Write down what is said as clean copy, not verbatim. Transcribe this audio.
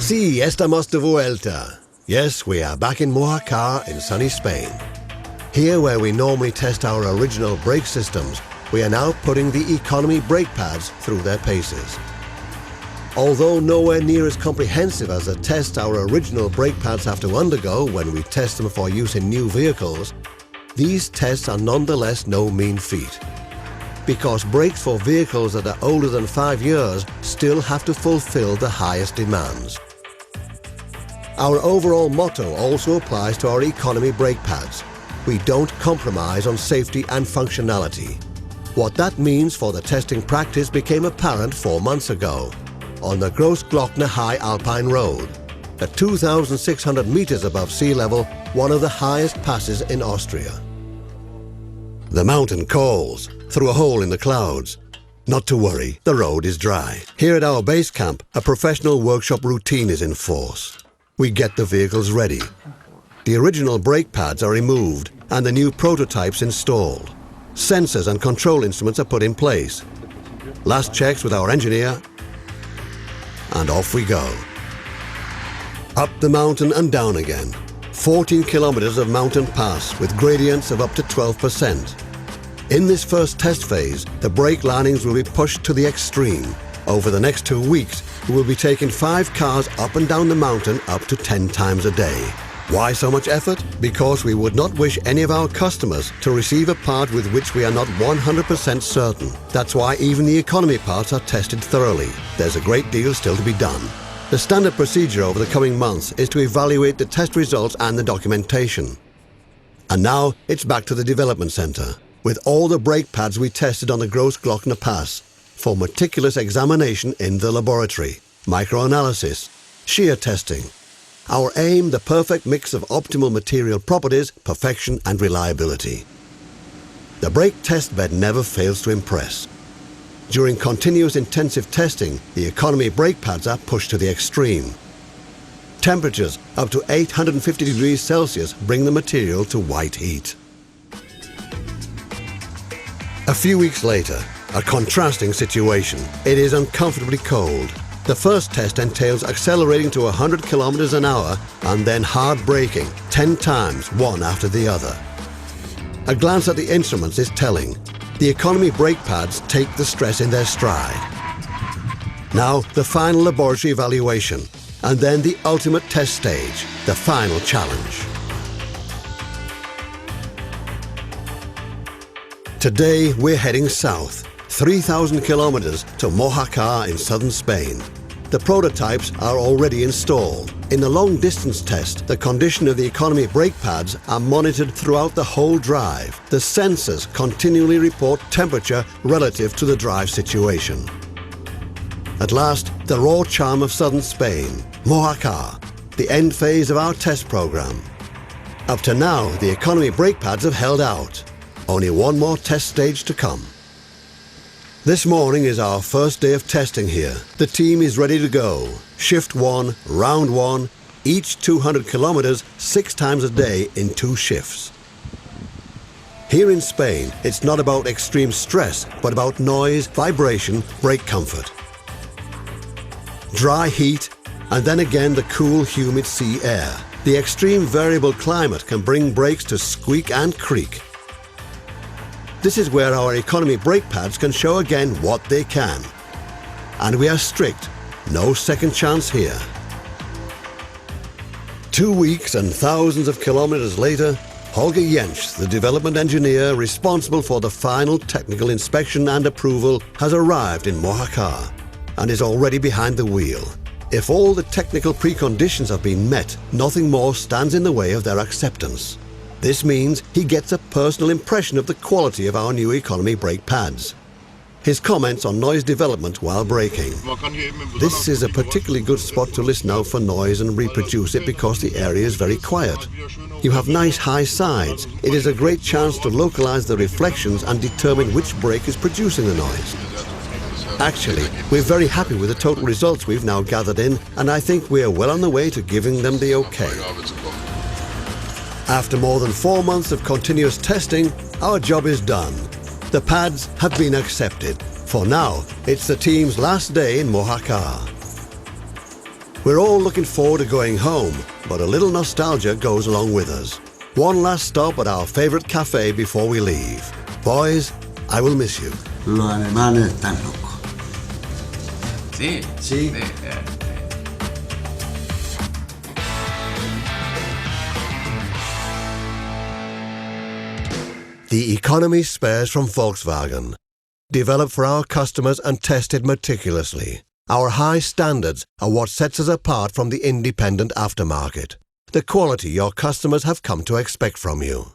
Sí, estamos de vuelta. Yes, we are back in MIDOCAR in sunny Spain. Here, where we normally test our original brake systems, we are now putting the economy brake pads through their paces. Although nowhere near as comprehensive as the tests our original brake pads have to undergo when we test them for use in new vehicles, these tests are nonetheless no mean feat. Because brakes for vehicles that are older than 5 years still have to fulfill the highest demands. Our overall motto also applies to our economy brake pads. We don't compromise on safety and functionality. What that means for the testing practice became apparent 4 months ago on the Großglockner High Alpine Road, at 2,600 meters above sea level, one of the highest passes in Austria. The mountain calls through a hole in the clouds. Not to worry, the road is dry. Here at our base camp, a professional workshop routine is in force. We get the vehicles ready. The original brake pads are removed and the new prototypes installed. Sensors and control instruments are put in place. Last checks with our engineer, and off we go. Up the mountain and down again. 14 kilometers of mountain pass with gradients of up to 12%. In this first test phase, the brake linings will be pushed to the extreme. Over the next 2 weeks, we will be taking 5 cars up and down the mountain up to 10 times a day. Why so much effort? Because we would not wish any of our customers to receive a part with which we are not 100% certain. That's why even the economy parts are tested thoroughly. There's a great deal still to be done. The standard procedure over the coming months is to evaluate the test results and the documentation. And now it's back to the development center, with all the brake pads we tested on the Großglockner Pass, for meticulous examination in the laboratory, microanalysis, shear testing. Our aim, the perfect mix of optimal material properties, perfection and reliability. The brake test bed never fails to impress. During continuous intensive testing, the economy brake pads are pushed to the extreme. Temperatures up to 850 degrees Celsius bring the material to white heat. A few weeks later, a contrasting situation. It is uncomfortably cold. The first test entails accelerating to 100 kilometers an hour and then hard braking 10 times, one after the other. A glance at the instruments is telling. The economy brake pads take the stress in their stride. Now the final laboratory evaluation, and then the ultimate test stage, the final challenge. Today we're heading south, 3,000 kilometers to MIDOCAR in southern Spain. The prototypes are already installed. In the long-distance test, the condition of the economy brake pads are monitored throughout the whole drive. The sensors continually report temperature relative to the drive situation. At last, the raw charm of southern Spain, MIDOCAR, the end phase of our test program. Up to now, the economy brake pads have held out. Only one more test stage to come. This morning is our first day of testing here. The team is ready to go. Shift 1, round 1, each 200 kilometers, 6 times a day in 2 shifts. Here in Spain, it's not about extreme stress, but about noise, vibration, brake comfort. Dry heat, and then again the cool, humid sea air. The extreme variable climate can bring brakes to squeak and creak. This is where our economy brake pads can show again what they can. And we are strict, no second chance here. 2 weeks and thousands of kilometers later, Holger Jentsch, the development engineer responsible for the final technical inspection and approval, has arrived in MIDOCAR and is already behind the wheel. If all the technical preconditions have been met, nothing more stands in the way of their acceptance. This means he gets a personal impression of the quality of our new economy brake pads. His comments on noise development while braking. This is a particularly good spot to listen out for noise and reproduce it because the area is very quiet. You have nice high sides. It is a great chance to localize the reflections and determine which brake is producing the noise. Actually, we're very happy with the total results we've now gathered in, and I think we are well on the way to giving them the okay. After more than 4 months of continuous testing, our job is done. The pads have been accepted. For now, it's the team's last day in MIDOCAR. We're all looking forward to going home, but a little nostalgia goes along with us. One last stop at our favourite cafe before we leave. Boys, I will miss you. Lo alemanes están locos. Sí. Sí. The economy spares from Volkswagen. Developed for our customers and tested meticulously. Our high standards are what sets us apart from the independent aftermarket. The quality your customers have come to expect from you.